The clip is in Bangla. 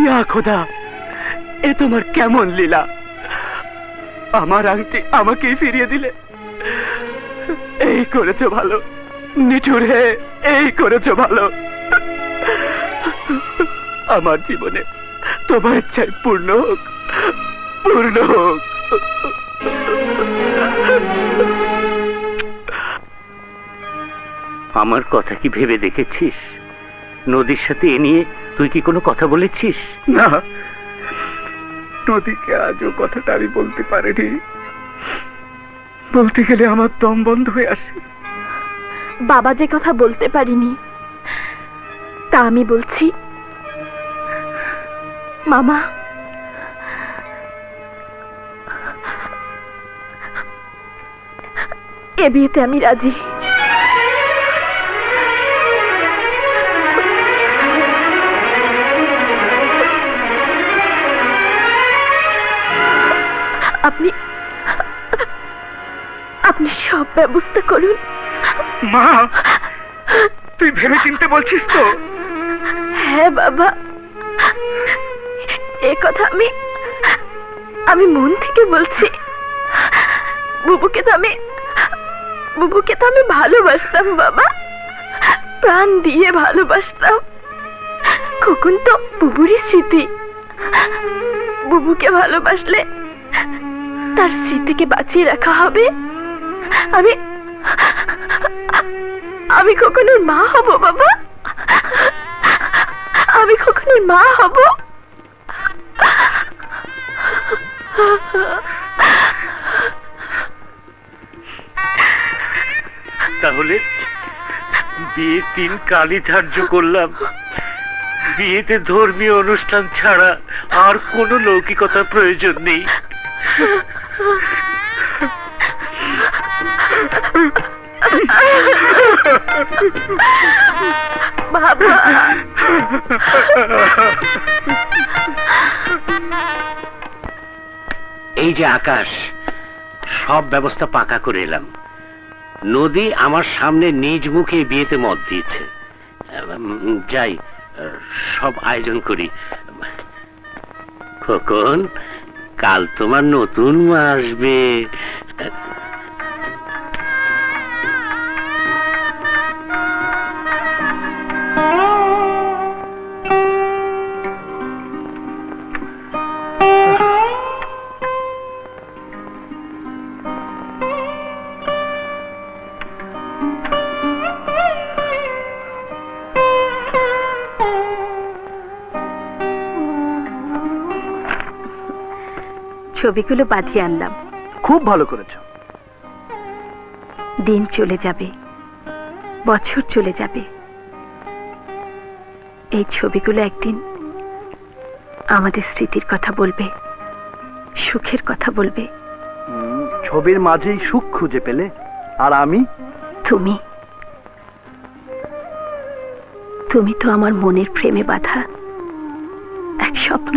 ইয়া খোদা, এ তোমার কেমন লীলা! আমার আংটি আমাকেই ফিরিয়ে দিলে। এই করেছো ভালো নিঠুর হে, এই করেছো ভালো। আমার জীবনে তোমার ইচ্ছায় পূর্ণ হোক, পূর্ণ হোক। আমার কথা কি ভেবে দেখেছিস? নদীর সাথে এ নিয়ে তুই কি কোনো কথা বলেছিস? না, নদীকে আজও কথাটা আমি বলতে পারিনি। বলতে গেলে আমার দম বন্ধ হয়ে আসে। বাবা যে কথা বলতে পারিনি তা আমি বলছি। মামা, এ বিয়েতে আমি রাজি। আপনি আপনি সব ব্যবস্থা করুন। মা, তুই ভেবে চিনতে বলছিস তো? হ্যাঁ বাবা, এ কথা আমি মন থেকে বলছি। বুবুকে তো আমি ভালোবাসতাম বাবা, প্রাণ দিয়ে ভালোবাসতাম। খোকন তো বুবুরই স্মৃতি। বুবুকে ভালোবাসলে তার স্মৃতিকে বাঁচিয়ে রাখা হবে। আমি খোকনের মা হব বাবা, আমি খোকনের মা হব। তাহলে বিয়ের দিন কালই ধার্য করলাম। বিয়েতে ধর্মীয় অনুষ্ঠান ছাড়া আর কোনো লৌকিকতার প্রয়োজন নেই। বাবা, এই যে আকাশ, সব ব্যবস্থা পাকা করে এলাম। নদী আমার সামনে নিজ মুখে বিয়েতে মত দিয়েছে। যাই, সব আয়োজন করি। খোকন, কাল তোমার নতুন মা আসবে। ছবিগুলো বাঁধিয়ে আনলাম। খুব ভালো করেছো। দিন চলে যাবে, বছর চলে যাবে, এই ছবিগুলো একদিন আমাদের স্মৃতির কথা বলবে, সুখের কথা বলবে। ছবির মাঝেই সুখ খুঁজে পেলে, আর আমি? তুমি তো আমার মনের প্রেমে বাঁধা এক স্বপ্ন।